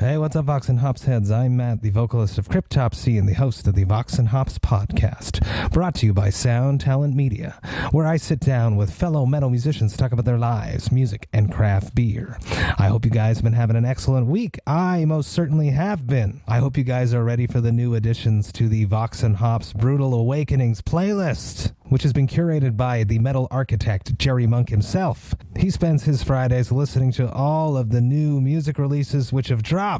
Hey, what's up, Vox and Hops heads? I'm Matt, the vocalist of Cryptopsy and the host of the Vox and Hops podcast, brought to you by Sound Talent Media, where I sit down with fellow metal musicians to talk about their lives, music, and craft beer. I hope you guys have been having an excellent week. I most certainly have been. I hope you guys are ready for the new additions to the Vox and Hops Brutal Awakenings playlist, which has been curated by the metal architect Jerry Monk himself. He spends his Fridays listening to all of the new music releases which have dropped,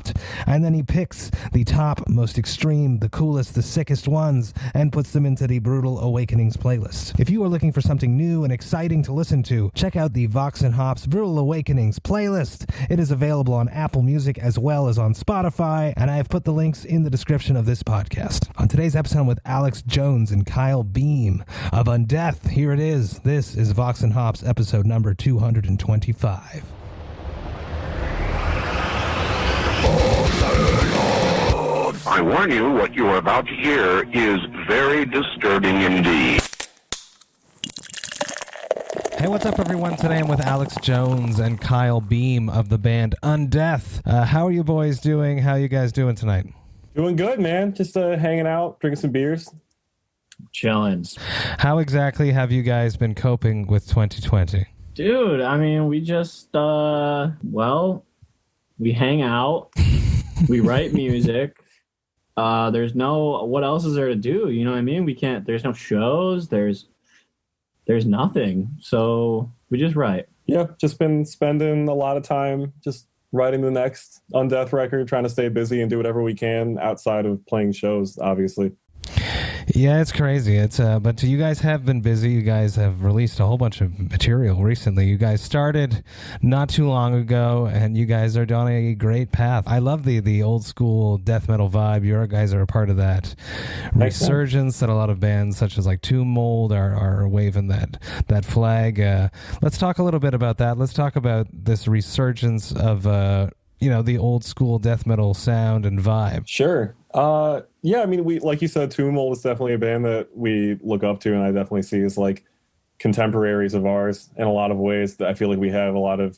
and then he picks the top, most extreme, the coolest, the sickest ones, and puts them into the Brutal Awakenings playlist. If you are looking for something new and exciting to listen to, check out the Vox and Hops Brutal Awakenings playlist. It is available on Apple Music as well as on Spotify, and I have put the links in the description of this podcast. On today's episode with Alex Jones and Kyle Beam of Undeath, here it is. This is Vox and Hops episode number 225. I warn you, what you are about to hear is very disturbing indeed. Hey, what's up, everyone? Today I'm with Alex Jones and Kyle Beam of the band Undeath. How are you boys doing? How are you guys doing tonight? Doing good, man. Just hanging out, drinking some beers. Chilling. How exactly have you guys been coping with 2020? Dude, I mean, we just, we hang out, we write music. There's what else is there to do? You know what I mean? There's no shows, there's nothing. So we just write. Yeah, just been spending a lot of time just writing the next Undeath record, trying to stay busy and do whatever we can outside of playing shows, obviously. Yeah, it's crazy. But you guys have been busy. You guys have released a whole bunch of material recently. You guys started not too long ago, and you guys are on a great path. I love the old school death metal vibe. You guys are a part of that resurgence that a lot of bands such as like Tomb Mold are waving that flag. Let's talk a little bit about that. Let's talk about this resurgence of the old school death metal sound and vibe. Sure. Yeah, I mean, we, like you said, Tomb Mold is definitely a band that we look up to, and I definitely see as like contemporaries of ours in a lot of ways. That I feel like we have a lot of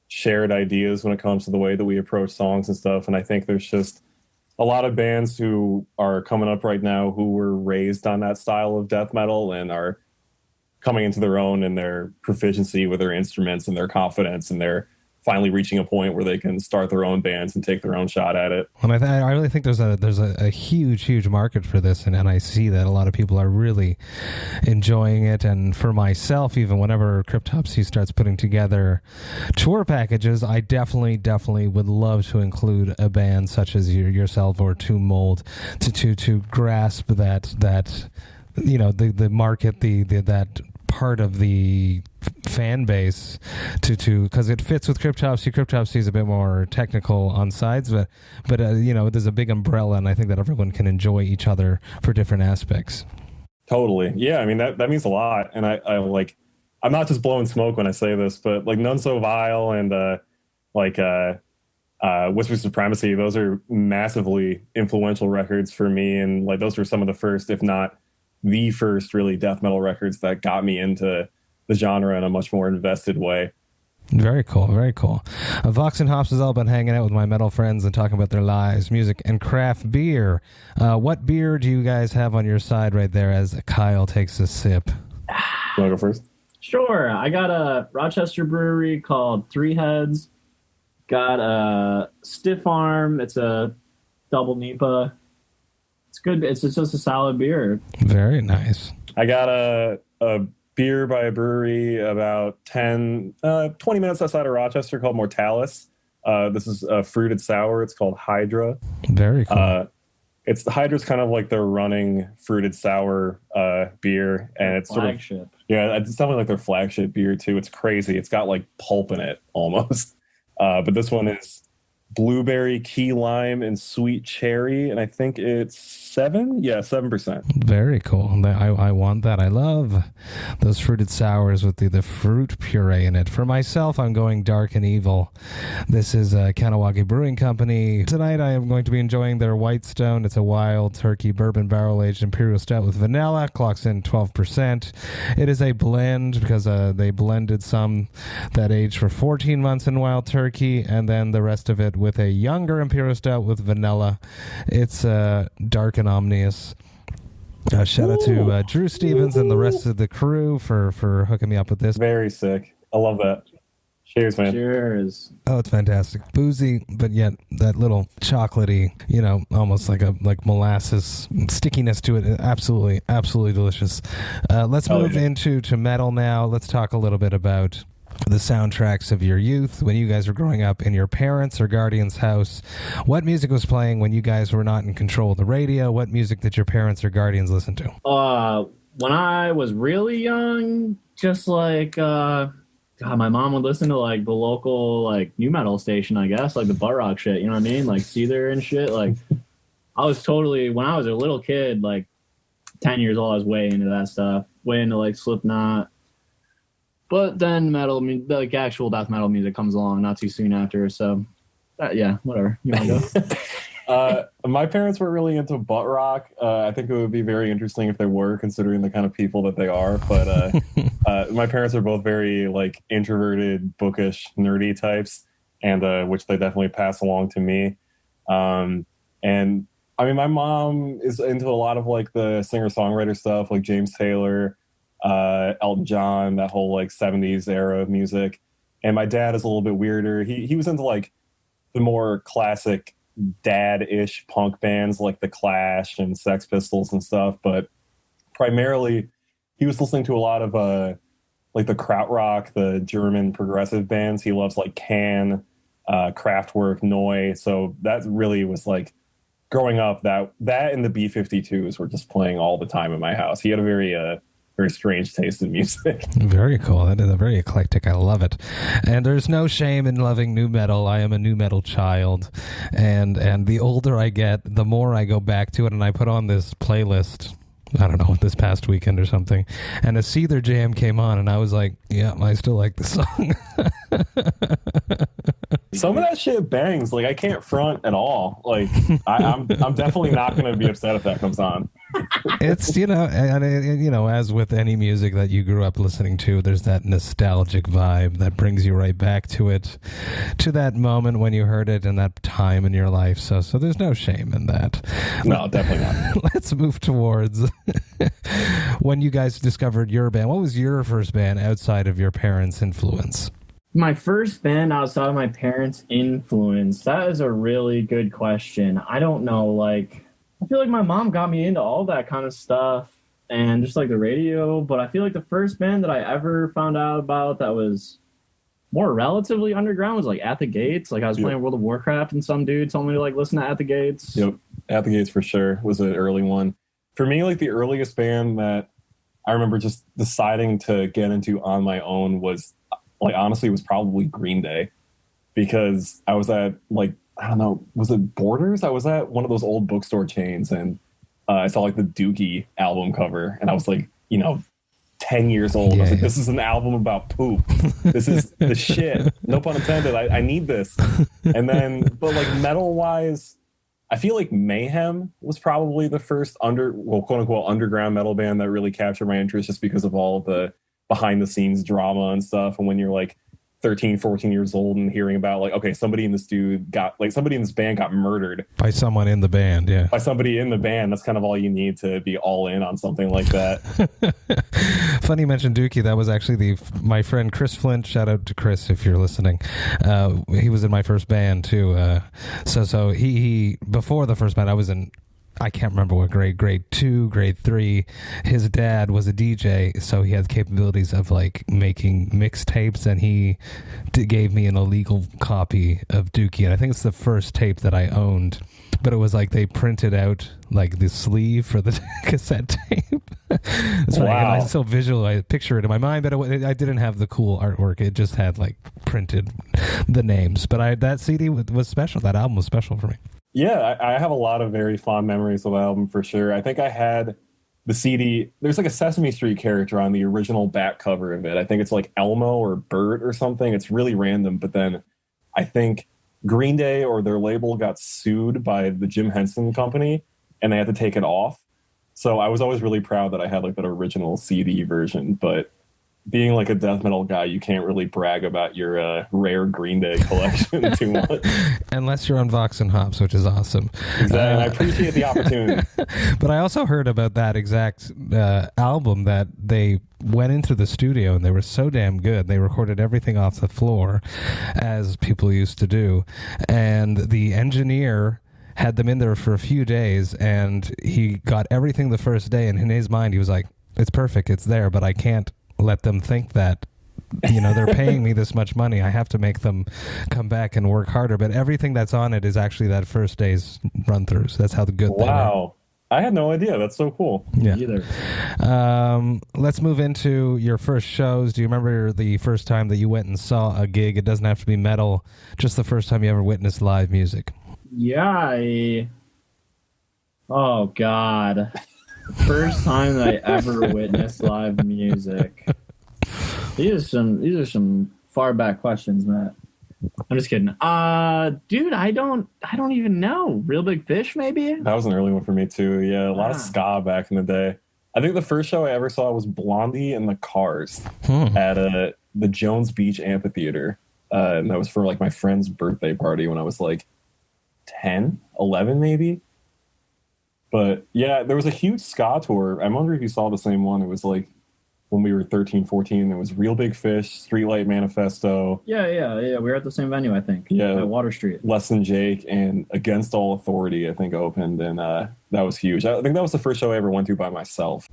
shared ideas when it comes to the way that we approach songs and stuff. And I think there's just a lot of bands who are coming up right now who were raised on that style of death metal and are coming into their own in their proficiency with their instruments and their confidence, and they're finally reaching a point where they can start their own bands and take their own shot at it. And I really think there's a huge market for this, and I see that a lot of people are really enjoying it. And for myself, even whenever Cryptopsy starts putting together tour packages, I definitely would love to include a band such as yourself or Tomb Mold to grasp that the market, that part of the fan base to because it fits with Cryptopsy. Cryptopsy is a bit more technical on sides, but there's a big umbrella, and I think that everyone can enjoy each other for different aspects. Totally. Yeah, I mean that means a lot, and I'm not just blowing smoke when I say this, but like None So Vile and Whisper Supremacy, those are massively influential records for me, and like those were some of the first, if not the first, really death metal records that got me into the genre in a much more invested way. Very cool, very cool. Vox and Hops has all been hanging out with my metal friends and talking about their lives, music, and craft beer. What beer do you guys have on your side right there as Kyle takes a sip? You want to go first? Sure. I got a Rochester brewery called Three Heads. Got a Stiff Arm. It's a double NEIPA. It's good. It's just a solid beer. Very nice. I got a beer by a brewery about 20 minutes outside of Rochester called Mortalis. This is a fruited sour. It's called Hydra. Very cool. Hydra's kind of like their running fruited sour beer, and it's flagship. It's definitely like their flagship beer too. It's crazy. It's got like pulp in it almost. But this one is blueberry, key lime, and sweet cherry, and I think it's 7%. Very cool. I want that. I love those fruited sours with the fruit puree in it. For myself, I'm going dark and evil. This is Kahnawake Brewing Company. Tonight I am going to be enjoying their White Stone. It's a Wild Turkey Bourbon Barrel-aged Imperial Stout with vanilla. Clocks in 12%. It is a blend because they blended some that aged for 14 months in Wild Turkey, and then the rest of it with a younger Imperial Stout with vanilla. It's dark and ominous. Shout out to Drew Stevens and the rest of the crew for hooking me up with this. Very sick. I love that. Cheers, man. Cheers. Oh, it's fantastic. Boozy, but yet that little chocolatey, almost like molasses stickiness to it. Absolutely, absolutely delicious. Let's move into metal now. Let's talk a little bit about the soundtracks of your youth when you guys were growing up in your parents' or guardians' house. What music was playing when you guys were not in control of the radio? What music did your parents or guardians listen to? When I was really young, just like my mom would listen to like the local like new metal station, I guess, like the butt rock shit, you know what I mean? Like Seether and shit. Like I was totally, when I was a little kid, like 10 years old, I was way into that stuff, way into like Slipknot. But then metal, like actual death metal music comes along not too soon after. So, yeah, whatever. You want to go? My parents were really into butt rock. I think it would be very interesting if they were, considering the kind of people that they are. But my parents are both very like introverted, bookish, nerdy types, and which they definitely pass along to me. And I mean, my mom is into a lot of like the singer-songwriter stuff, like James Taylor, Elton John, that whole like 70s era of music. And my dad is a little bit weirder. He was into like the more classic dad-ish punk bands like The Clash and Sex Pistols and stuff, but primarily he was listening to a lot of like the krautrock, the German progressive bands. He loves like Can, Kraftwerk, Neu. So that really was like growing up, that and the B-52s were just playing all the time in my house. He had a very strange taste in music. Very cool. That is very eclectic. I love it. And there's no shame in loving new metal. I am a new metal child. And the older I get, the more I go back to it. And I put on this playlist, I don't know, this past weekend or something. And a Seether jam came on and I was like, yeah, I still like the song. Some of that shit bangs. Like I can't front at all. Like I'm definitely not going to be upset if that comes on. It's, as with any music that you grew up listening to, there's that nostalgic vibe that brings you right back to it, to that moment when you heard it and that time in your life. So there's no shame in that. No, definitely not. Let's move towards when you guys discovered your band. What was your first band outside of your parents' influence? My first band outside of my parents' influence, that is a really good question. I don't know, like, I feel like my mom got me into all that kind of stuff and just like the radio, but I feel like the first band that I ever found out about that was more relatively underground was like At the Gates. Like I was playing World of Warcraft and some dude told me to like listen to At the Gates. Yep. At the Gates for sure was an early one. For me, like the earliest band that I remember just deciding to get into on my own was like, honestly, was probably Green Day, because I was at like, I don't know, was it Borders? I was at one of those old bookstore chains and I saw like the Dookie album cover and I was like, 10 years old. I was like, this is an album about poop. This is the shit. No pun intended. I need this. And then, but like metal wise, I feel like Mayhem was probably the first quote unquote underground metal band that really captured my interest, just because of all the behind the scenes drama and stuff. And when you're like 13, 14 years old and hearing about like, okay, somebody in this band got murdered by someone in the band. Yeah. By somebody in the band. That's kind of all you need to be all in on something like that. Funny you mentioned Dookie. That was actually my friend Chris Flint. Shout out to Chris if you're listening. He was in my first band too. So he before the first band I was in, I can't remember what grade 2, grade 3. His dad was a DJ, so he had capabilities of like making mixtapes, and he gave me an illegal copy of Dookie. And I think it's the first tape that I owned, but it was like they printed out like the sleeve for the cassette tape. It's funny. Wow. And I still I picture it in my mind, but I didn't have the cool artwork. It just had like printed the names. But that CD was special. That album was special for me. Yeah, I have a lot of very fond memories of the album for sure. I think I had the CD. There's like a Sesame Street character on the original back cover of it. I think it's like Elmo or Bert or something. It's really random. But then I think Green Day or their label got sued by the Jim Henson Company and they had to take it off. So I was always really proud that I had like that original CD version. But being like a death metal guy, you can't really brag about your rare Green Day collection too much. Unless you're on Vox and Hops, which is awesome. Exactly. And I appreciate the opportunity. But I also heard about that exact album that they went into the studio and they were so damn good. They recorded everything off the floor, as people used to do. And the engineer had them in there for a few days, and he got everything the first day. And in his mind, he was like, it's perfect, it's there, but I can't let them think that, you know, they're paying me this much money. I have to make them come back and work harder. But everything that's on it is actually that first day's run-throughs. That's how good they are. Wow. I had no idea. That's so cool. Yeah. Either. Let's move into your first shows. Do you remember the first time that you went and saw a gig? It doesn't have to be metal. Just the first time you ever witnessed live music. Yeah. Oh, God. First time that I ever witnessed live music. These are some far back questions, Matt. I'm just kidding. Dude, I don't even know. Real Big Fish, maybe? That was an early one for me too. Yeah, a lot of ska back in the day. I think the first show I ever saw was Blondie and the Cars at the Jones Beach Amphitheater. And that was for like my friend's birthday party when I was like 10, 11 maybe. But yeah, there was a huge ska tour. I wonder if you saw the same one. It was like when we were 13, 14. It was Real Big Fish, Streetlight Manifesto. Yeah. We were at the same venue, I think. Yeah. At Water Street. Less Than Jake and Against All Authority, I think, opened. And that was huge. I think that was the first show I ever went to by myself.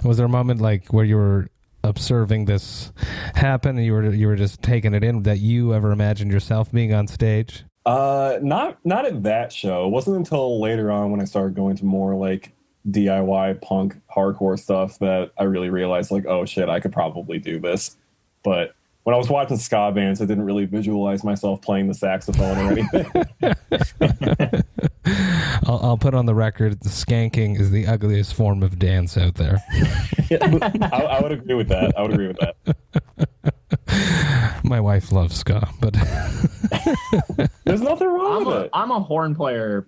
Was there a moment like where you were observing this happen and you were just taking it in, that you ever imagined yourself being on stage? Not at that show. It wasn't until later on when I started going to more like DIY punk hardcore stuff that I really realized like, oh shit, I could probably do this. But when I was watching ska bands, I didn't really visualize myself playing the saxophone or anything. I'll put on the record, the skanking is the ugliest form of dance out there. I would agree with that. My wife loves ska, but there's nothing wrong with it. I'm a horn player,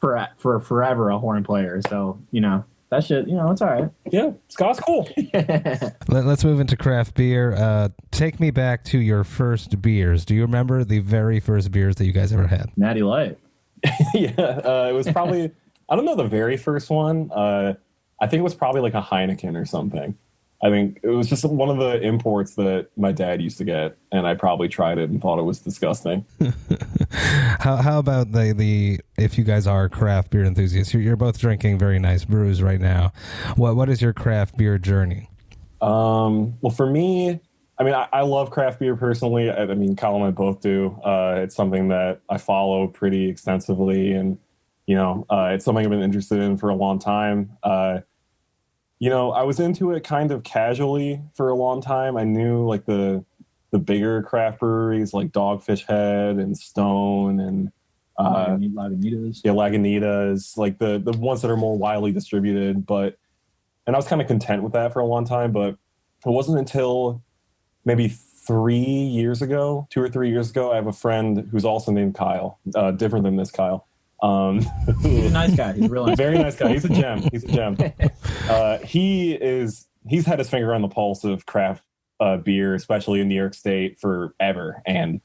for forever a horn player. So, you know, that shit, you know, it's all right. Yeah, ska's cool. Let's move into craft beer. Take me back to your first beers. Do you remember the very first beers that you guys ever had? Natty Light. Yeah, it was probably, I don't know the very first one. I think it was probably like a Heineken or something. I think it was just one of the imports that my dad used to get, and I probably tried it and thought it was disgusting. How about the if you guys are craft beer enthusiasts, you're both drinking very nice brews right now. What is your craft beer journey? Well, for me, I mean, I love craft beer personally. I mean, Kyle and I both do. It's something that I follow pretty extensively, and you know, it's something I've been interested in for a long time. You know, I was into it kind of casually for a long time. I knew like the bigger craft breweries like Dogfish Head and Stone and Lagunitas. Yeah, Lagunitas, like the ones that are more widely distributed. And I was kind of content with that for a long time. But it wasn't until maybe 2 or 3 years ago, I have a friend who's also named Kyle, different than this Kyle. He's a nice guy. He's a real nice very nice guy. He's a gem. He's had his finger on the pulse of craft beer, especially in New York State, forever. And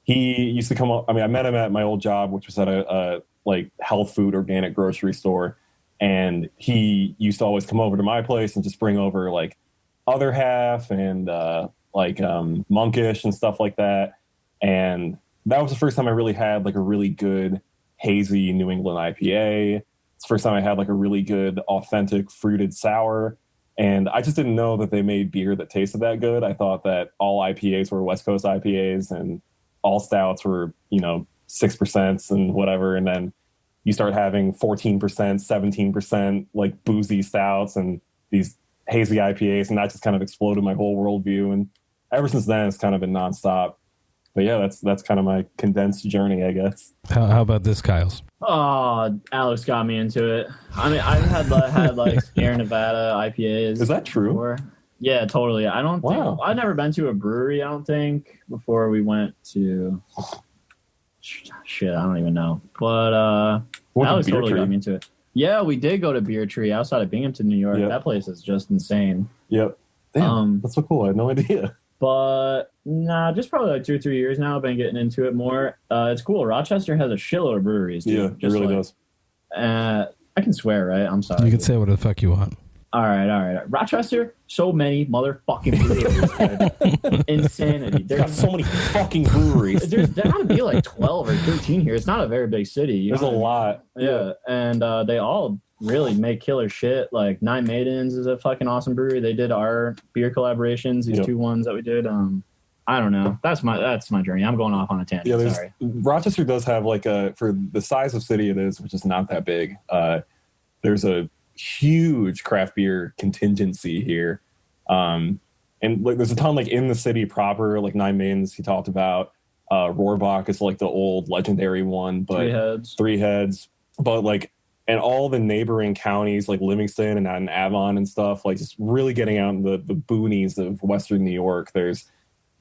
he used to come up. I mean, I met him at my old job, which was at a like health food organic grocery store. And he used to always come over to my place and just bring over like Other Half and Monkish and stuff like that. And that was the first time I really had like a really good hazy New England IPA. It's the first time I had like a really good authentic fruited sour. And I just didn't know that they made beer that tasted that good. I thought that all IPAs were West Coast IPAs and all stouts were, 6% and whatever. And then you start having 14%, 17% like boozy stouts and these hazy IPAs. And that just kind of exploded my whole worldview. And ever since then, it's kind of been nonstop. But yeah, that's kind of my condensed journey, I guess. How about this, Kyle's? Oh, Alex got me into it. I mean, I've had like Sierra Nevada IPAs. Is that true? Before. Yeah, totally. I don't think I've never been to a brewery, I don't think, before we went to shit, I don't even know. But Alex totally got me into it. Yeah, we did go to Beer Tree outside of Binghamton, New York. Yep. That place is just insane. Yep. Damn, that's so cool. I had no idea. But nah, just probably like 2 or 3 years now. I've been getting into it more. It's cool. Rochester has a shitload of breweries. Dude. Yeah, it really does. I can swear, right? I'm sorry. You can say whatever the fuck you want. All right. Rochester, so many motherfucking breweries. Dude. Insanity. There's got so many fucking breweries. There gotta be like 12 or 13 here. It's not a very big city. There's a lot. Yeah, and they all really make killer shit. Like Nine Maidens is a fucking awesome brewery. They did our beer collaborations, these 2 ones that we did. I don't know. That's my journey. I'm going off on a tangent. Yeah, Sorry. Rochester does have like for the size of city it is, which is not that big. There's a huge craft beer contingency here, and like there's a ton like in the city proper. Like Nine Maidens, he talked about. Rohrbach is like the old legendary one, but Three Heads, but like. And all the neighboring counties like Livingston and Avon and stuff, like just really getting out in the boonies of Western New York. There's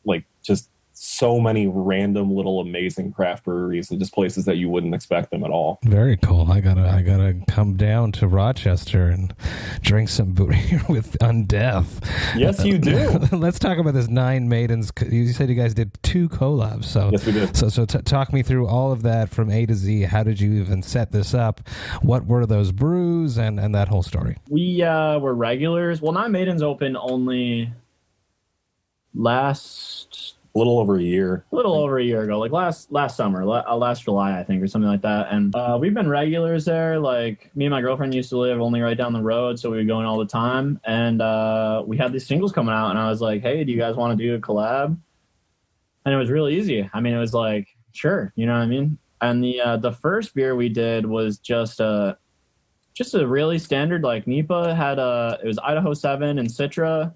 like just so many random little amazing craft breweries and just places that you wouldn't expect them at all. Very cool. I gotta come down to Rochester and drink some beer with Undeath. Yes, you do. Let's talk about this Nine Maidens. You said you guys did 2 collabs. So yes, we did. So talk me through all of that from A to Z. How did you even set this up? What were those brews and that whole story? We were regulars. Well, Nine Maidens opened only a little over a year ago, like last summer, last July, I think, or something like that. And we've been regulars there. Like me and my girlfriend used to live only right down the road, so we would go in all the time. And we had these singles coming out, and I was like, "Hey, do you guys want to do a collab?" And it was really easy. I mean, it was like, sure, you know what I mean. And the first beer we did was just a really standard, like NEIPA had it was Idaho 7 and Citra,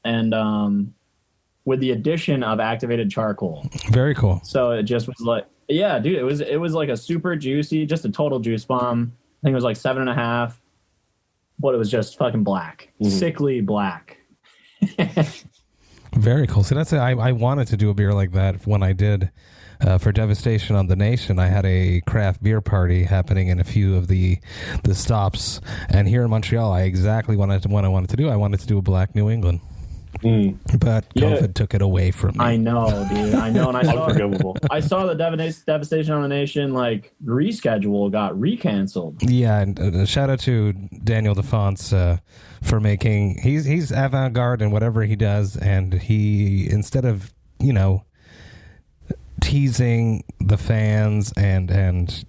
and with the addition of activated charcoal. Very cool. So it just was like, yeah, dude, it was like a super juicy, just a total juice bomb. I think it was like 7.5, but it was just fucking black, sickly black. Very cool. So I wanted to do a beer like that when I did for Devastation on the Nation. I had a craft beer party happening in a few of the stops, and here in Montreal, I wanted to do a Black New England. But COVID took it away from me. I know, dude. I know, and I saw the Devastation on the Nation like reschedule got recanceled. Yeah, and shout out to Daniel DeFonts for making. He's avant-garde in whatever he does, and he, instead of teasing the fans and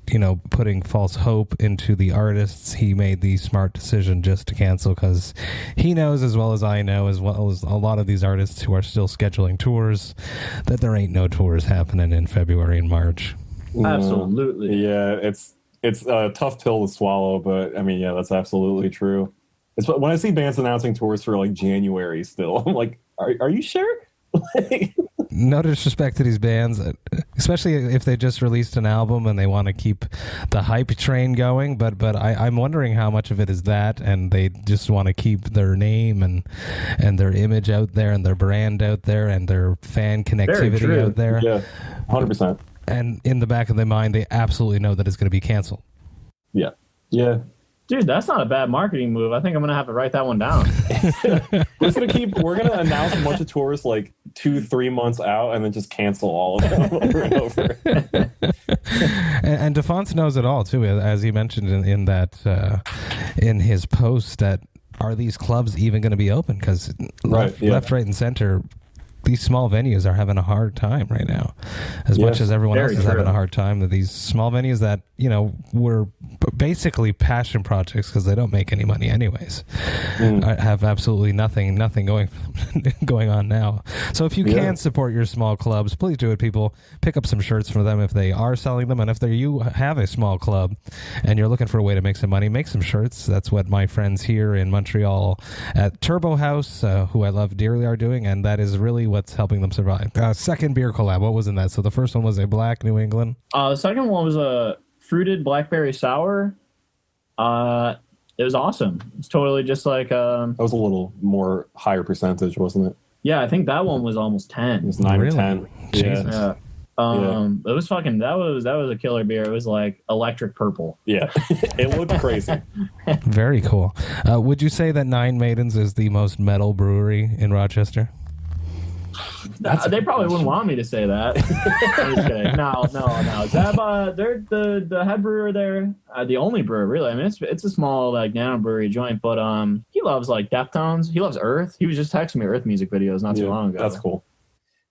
putting false hope into the artists, he made the smart decision just to cancel, because he knows, as well as I know, as well as a lot of these artists who are still scheduling tours, that there ain't no tours happening in February and March. Absolutely. Yeah, it's a tough pill to swallow, but I mean, yeah, that's absolutely true. It's when I see bands announcing tours for like January still, I'm like, are you sure? No disrespect to these bands, especially if they just released an album and they want to keep the hype train going, but I'm wondering how much of it is that, and they just want to keep their name and their image out there and their brand out there and their fan connectivity out there. Yeah, 100%. And in the back of their mind, they absolutely know that it's going to be canceled. Yeah. Dude, that's not a bad marketing move. I think I'm gonna have to write that one down. We're gonna announce a bunch of tours like 2-3 months out, and then just cancel all of them over and over. and DeFonts knows it all too, as he mentioned in that in his post. That are these clubs even going to be open? Because left, right, and center, these small venues are having a hard time right now, as much as everyone else is having a hard time. That these small venues that were basically passion projects, because they don't make any money anyways, have absolutely nothing going on now. So if you can support your small clubs, please do it, people. Pick up some shirts for them if they are selling them, and if you have a small club and you're looking for a way to make some money, make some shirts. That's what my friends here in Montreal at Turbo House, who I love dearly, are doing, and that is really what's helping them survive. Second beer collab, what was in that? So the first one was a Black New England. The second one was a fruited blackberry sour. It was awesome. It's totally just like that was a little more higher percentage, wasn't it? Yeah, I think that one was almost 10. It was 9 really? or 10. Jesus. Yeah. It was fucking that was a killer beer. It was like electric purple. Yeah, it looked crazy. Very cool. Would you say that Nine Maidens is the most metal brewery in Rochester? They probably wouldn't want me to say that. I'm just kidding. No. Zeb, they're the head brewer there, the only brewer really. I mean, it's a small like nano brewery joint, but he loves like Deftones. He loves Earth. He was just texting me Earth music videos not too long ago. That's cool.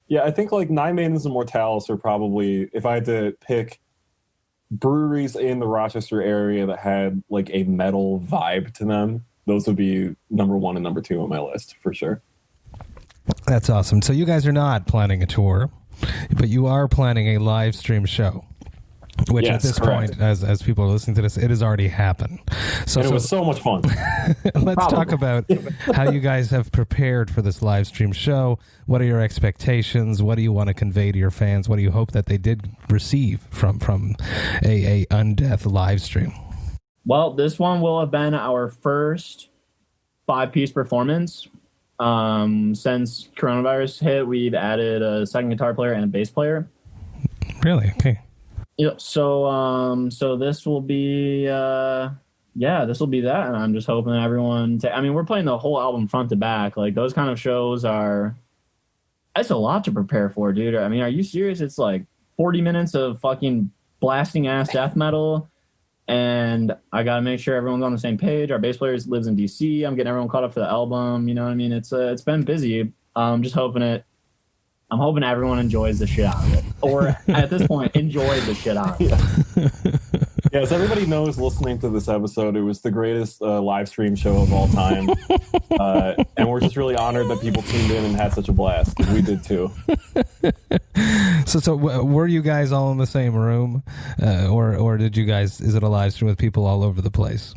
Yeah, I think like Nine Maidens and Mortalis are probably, if I had to pick breweries in the Rochester area that had like a metal vibe to them, those would be number 1 and number 2 on my list for sure. That's awesome. So you guys are not planning a tour, but you are planning a live stream show, which at this point, as people are listening to this, it has already happened. So it was so much fun. Let's talk about how you guys have prepared for this live stream show. What are your expectations? What do you want to convey to your fans? What do you hope that they did receive from a Undeath live stream? Well, this one will have been our first 5-piece performance. Since coronavirus hit, we've added a second guitar player and a bass player. Really? Okay. Yep. So this will be this will be that, and I'm just hoping everyone. I mean, we're playing the whole album front to back. Like those kind of shows it's a lot to prepare for, dude. I mean, are you serious? It's like 40 minutes of fucking blasting ass death metal. And I got to make sure everyone's on the same page. Our bass player lives in DC. I'm getting everyone caught up for the album. You know what I mean? It's been busy. I'm hoping everyone enjoys the shit out of it. Or at this point, enjoys the shit out of it. Yeah, as everybody knows listening to this episode, it was the greatest live stream show of all time. And we're just really honored that people tuned in and had such a blast. We did too. So were you guys all in the same room? Or did you guys, is it a live stream with people all over the place?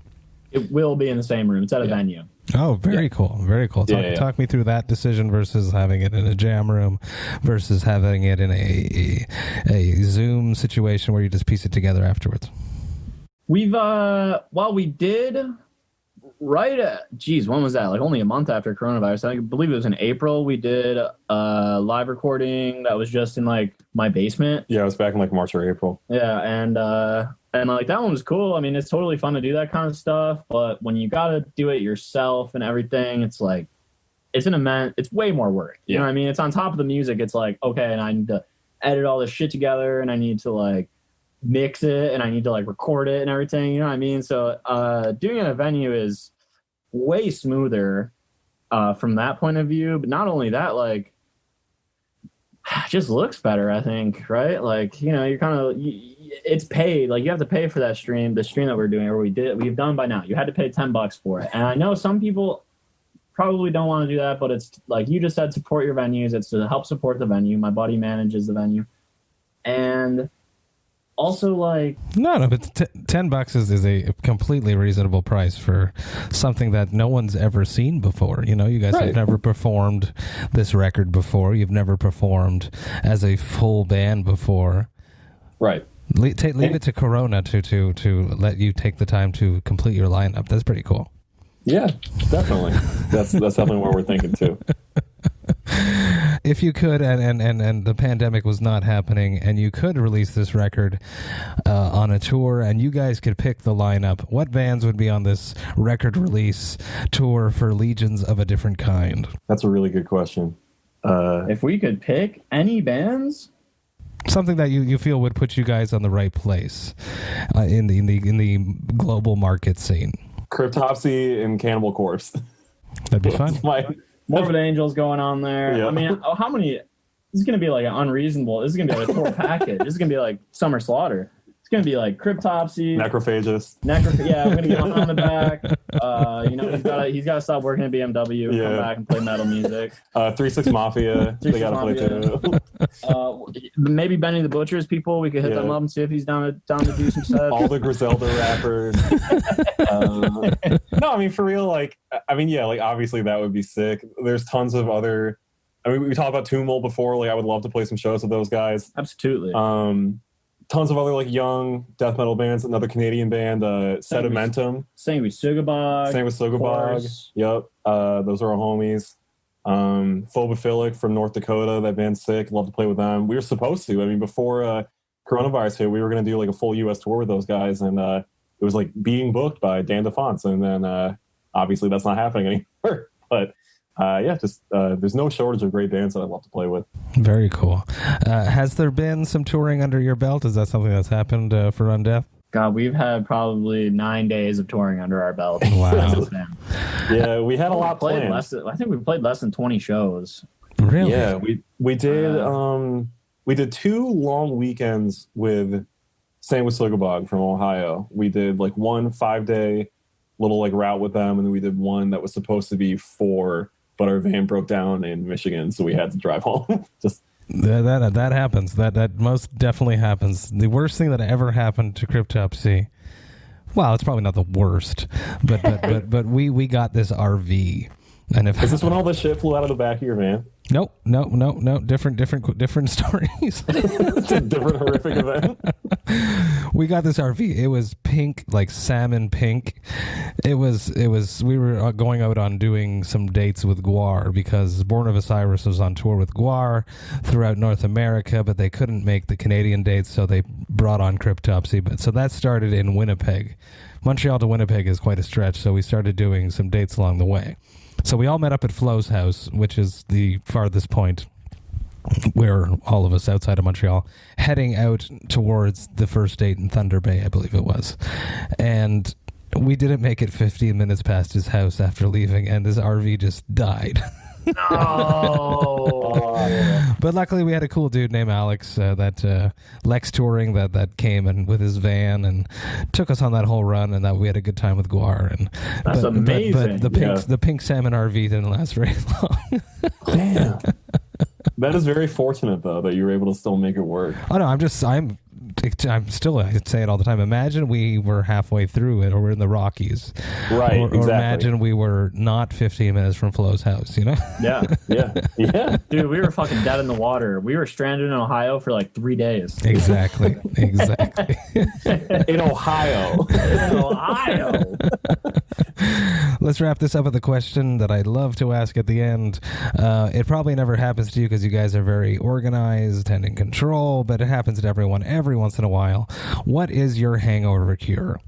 It will be in the same room. It's at a venue. Oh, very cool. Very cool. Talk me through that decision versus having it in a jam room versus having it in a Zoom situation where you just piece it together afterwards. We've, we did when was that? Like only a month after coronavirus. I believe it was in April. We did a live recording that was just in like my basement. Yeah, it was back in like March or April. Yeah, and like that one was cool. I mean, it's totally fun to do that kind of stuff, but when you got to do it yourself and everything, it's like it's way more work. You know what I mean? It's on top of the music. It's like, okay, and I need to edit all this shit together, and I need to like mix it, and I need to like record it and everything. You know what I mean? So doing it at a venue is way smoother from that point of view. But not only that, like it just looks better, I think, right? Like, you know, you're kind of it's paid. Like you have to pay for the stream that we're doing, or we've done by now. You had to pay $10 for it, and I know some people probably don't want to do that, but it's like you just said, support your venues. It's to help support the venue. My buddy manages the venue, and also like no, but $10 is a completely reasonable price for something that no one's ever seen before. You know, you guys have never performed this record before. You've never performed as a full band before. Right. Leave it to Corona to let you take the time to complete your lineup. That's pretty cool. Yeah, definitely. That's definitely what we're thinking too. If you could, and the pandemic was not happening, and you could release this record on a tour, and you guys could pick the lineup, what bands would be on this record release tour for Legions of a Different Kind? That's a really good question. If we could pick any bands, something that you feel would put you guys on the right place in the global market scene. Cryptopsy and Cannibal Corpse. That'd be fun. Morbid Angels going on there. Yeah. I mean, how many? This is going to be like an unreasonable. This is going to be like a tour package. This is going to be like Summer Slaughter. It's going to be like Cryptopsy, Necrophagist. Yeah, we're going to get on the back. You know, he's got to stop working at BMW and come back and play metal music. 3-6 Mafia. They got to play too. Maybe Benny the Butcher's people. We could hit them up and see if he's down to do some stuff. All the Griselda rappers. No, I mean for real. Like, I mean, yeah. Like, obviously that would be sick. There's tons of other. I mean, we talked about Tumult before. Like, I would love to play some shows with those guys. Absolutely. Tons of other like young death metal bands. Another Canadian band, Sedimentum. Same with Sugabog. Yep. Those are our homies. Phobophilic from North Dakota. That band's sick. Love to play with them. We were supposed to. I mean, before coronavirus hit, we were going to do like a full U.S. tour with those guys, and it was like being booked by Dan DeFonts, and then obviously that's not happening anymore. But there's no shortage of great bands that I love to play with. Very cool. Has there been some touring under your belt? Is that something that's happened for Undeath? God, we've had probably 9 days of touring under our belt. Wow. Yeah, we had a lot planned. I think we played less than 20 shows. Really? Yeah, we did 2 long weekends with Sam Whistlebog from Ohio. We did like 1 5-day little like route with them, and then we did one that was supposed to be 4, but our van broke down in Michigan, so we had to drive home. Just that happens. That most definitely happens. The worst thing that ever happened to Cryptopsy. Well, it's probably not the worst, but we got this RV. And is this when all the shit flew out of the back of your van? Nope. Different stories. Different horrific event. We got this RV. It was pink, like salmon pink. It was. We were going out on doing some dates with Guar because Born of Osiris was on tour with Guar throughout North America, but they couldn't make the Canadian dates, so they brought on Cryptopsy. But so that started in Winnipeg. Montreal to Winnipeg is quite a stretch, so we started doing some dates along the way. So we all met up at Flo's house, which is the farthest point where all of us outside of Montreal, heading out towards the first date in Thunder Bay, I believe it was. And we didn't make it 15 minutes past his house after leaving, and this RV just died. No. But luckily we had a cool dude named Alex that Lex Touring that came and with his van and took us on that whole run, and that we had a good time with Guar. And that's amazing. But the pink salmon RV didn't last very long. Damn. That is very fortunate though that you were able to still make it work. Oh no, I'm still, I say it all the time. Imagine we were halfway through it, or we're in the Rockies, right? Or exactly. Imagine we were not 15 minutes from Flo's house. You know? Yeah. Yeah. Dude, we were fucking dead in the water. We were stranded in Ohio for like 3 days. Exactly. In Ohio. Let's wrap this up with a question that I'd love to ask at the end. It probably never happens to you because you guys are very organized and in control, but it happens to everyone every once in a while. What is your hangover cure?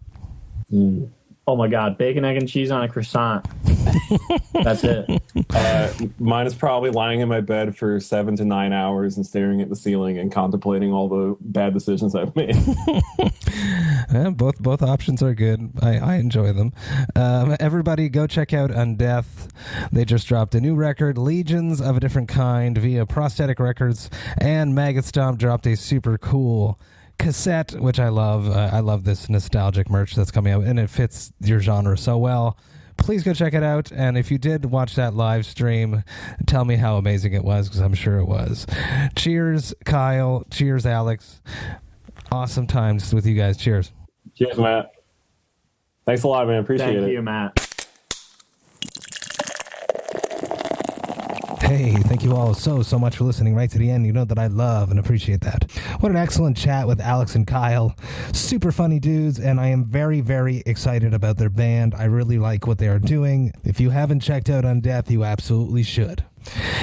Oh my God, bacon, egg, and cheese on a croissant. That's it. Mine is probably lying in my bed for 7 to 9 hours and staring at the ceiling and contemplating all the bad decisions I've made. Yeah, both options are good. I enjoy them. Everybody go check out Undeath. They just dropped a new record, Legions of a Different Kind, via Prosthetic Records, and Maggot Stomp dropped a super cool cassette, which I love. I love this nostalgic merch that's coming out, and it fits your genre so well. Please go check it out, and if you did watch that live stream, tell me how amazing it was, because I'm sure it was. Cheers, Kyle. Cheers, Alex. Awesome times with you guys. Cheers. Cheers, Matt. Thanks a lot, man. Appreciate it. Thank you, Matt. Hey, thank you all so much for listening right to the end. You know that I love and appreciate that. What an excellent chat with Alex and Kyle. Super funny dudes, and I am very, very excited about their band. I really like what they are doing. If you haven't checked out Undeath, you absolutely should.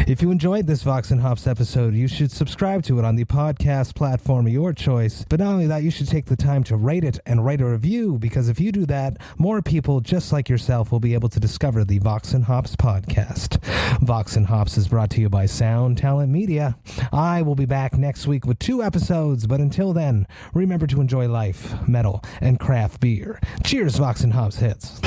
If you enjoyed this Vox and Hops episode, you should subscribe to it on the podcast platform of your choice. But not only that, you should take the time to rate it and write a review, because if you do that, more people just like yourself will be able to discover the Vox and Hops podcast. Vox and Hops is brought to you by Sound Talent Media. I will be back next week with 2 episodes, but until then, remember to enjoy life, metal, and craft beer. Cheers, Vox and Hops hits.